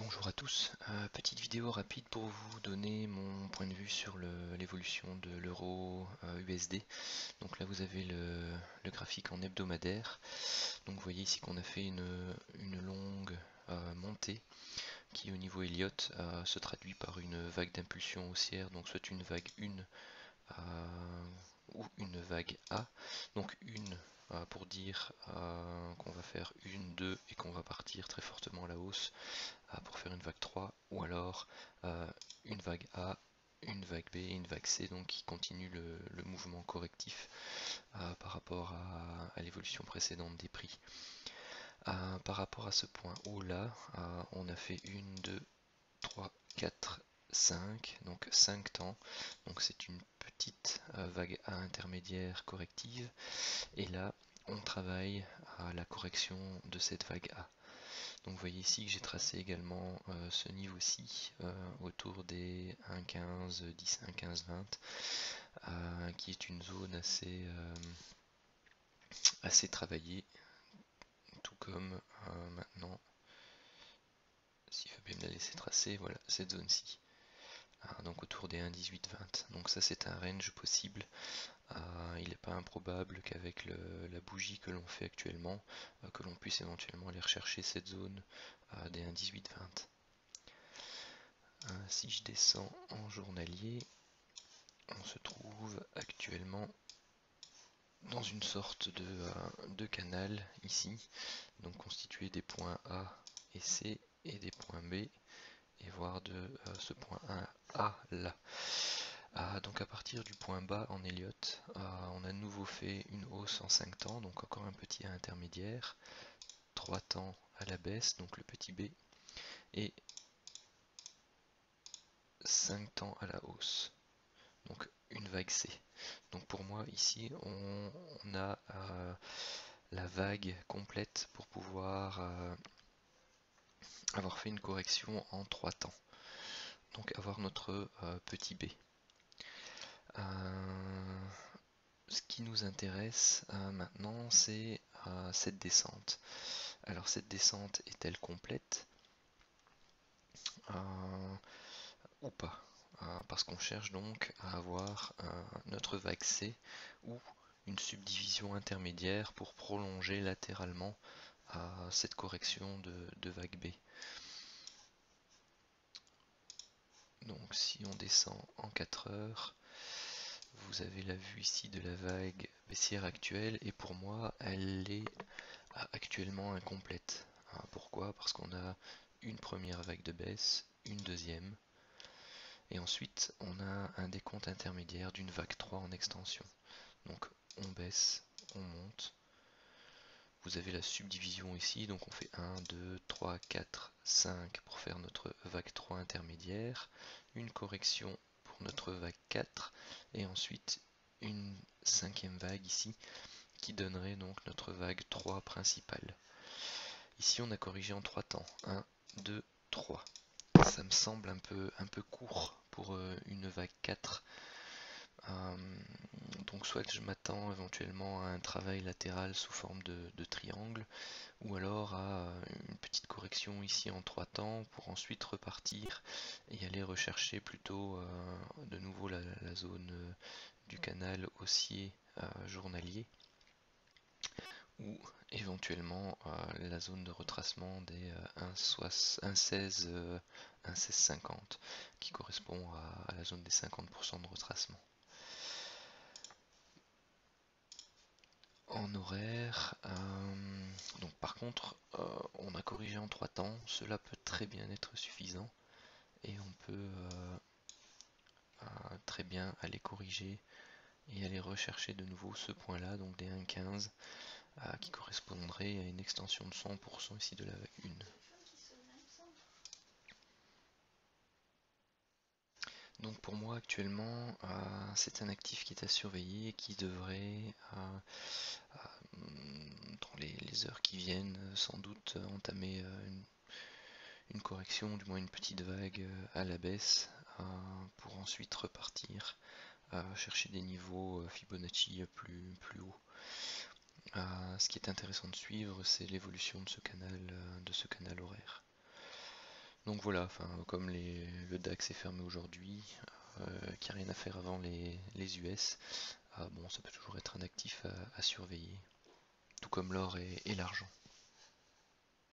Bonjour à tous, petite vidéo rapide pour vous donner mon point de vue sur l'évolution de l'euro USD. Donc là vous avez le graphique en hebdomadaire. Donc vous voyez ici qu'on a fait une longue montée qui au niveau Elliott se traduit par une vague d'impulsion haussière, donc soit une vague 1 ou une vague A. Donc une pour dire qu'on va faire une, deux et qu'on va partir très fortement à la hausse pour faire une vague 3, ou alors une vague A, une vague B et une vague C, donc qui continue le mouvement correctif par rapport à l'évolution précédente des prix. Par rapport à ce point haut là, on a fait 1, 2, 3, 4, 5, donc 5 temps, donc c'est une petite vague A intermédiaire corrective, et là on travaille à la correction de cette vague A. Donc vous voyez ici que j'ai tracé également ce niveau-ci autour des 1,15, 10, 1,15, 20, qui est une zone assez travaillée, tout comme maintenant, s'il veut bien me la laisser tracer, voilà cette zone-ci. Donc autour des 1,18, 20. Donc ça c'est un range possible. Il n'est pas improbable qu'avec la bougie que l'on fait actuellement, que l'on puisse éventuellement aller rechercher cette zone des 1,18, 20. Si je descends en journalier, on se trouve actuellement dans une sorte de canal ici, donc constitué des points A et C et des points B, et voir de ce point A là. Donc à partir du point bas en Elliott, on a de nouveau fait une hausse en 5 temps, donc encore un petit A intermédiaire, 3 temps à la baisse, donc le petit B, et 5 temps à la hausse, donc une vague C. Donc pour moi ici on a la vague complète pour pouvoir avoir fait une correction en 3 temps, donc avoir notre petit B. Ce qui nous intéresse maintenant, c'est cette descente. Alors cette descente est-elle complète ou pas? Parce qu'on cherche donc à avoir notre vague C ou une subdivision intermédiaire pour prolonger latéralement cette correction de vague B. Donc si on descend en 4 heures, vous avez la vue ici de la vague baissière actuelle, et pour moi elle est actuellement incomplète. Pourquoi? Parce qu'on a une première vague de baisse, une deuxième, et ensuite on a un décompte intermédiaire d'une vague 3 en extension. Donc on baisse, on monte. Vous avez la subdivision ici, donc on fait 1, 2, 3, 4, 5 pour faire notre vague 3 intermédiaire, une correction pour notre vague 4, et ensuite une cinquième vague ici, qui donnerait donc notre vague 3 principale. Ici on a corrigé en 3 temps, 1, 2, 3. Ça me semble un peu court pour une vague 4. Donc soit je m'attends éventuellement à un travail latéral sous forme de triangle, ou alors à une petite correction ici en 3 temps pour ensuite repartir et aller rechercher plutôt de nouveau la zone du canal haussier journalier, ou éventuellement la zone de retracement des 1,16, 1,1650 qui correspond à la zone des 50% de retracement. En horaire, donc par contre on a corrigé en 3 temps, cela peut très bien être suffisant, et on peut très bien aller corriger et aller rechercher de nouveau ce point là, donc des 1,15 qui correspondrait à une extension de 100% ici de la vague 1. Donc pour moi actuellement c'est un actif qui est à surveiller et qui devrait dans les heures qui viennent sans doute entamer une correction, du moins une petite vague à la baisse, pour ensuite repartir chercher des niveaux Fibonacci plus hauts. Ce qui est intéressant de suivre, c'est l'évolution de ce canal horaire. Donc voilà, enfin, comme le DAX est fermé aujourd'hui, qu'il n'y a rien à faire avant les US, bon, ça peut toujours être un actif à surveiller, tout comme l'or et l'argent.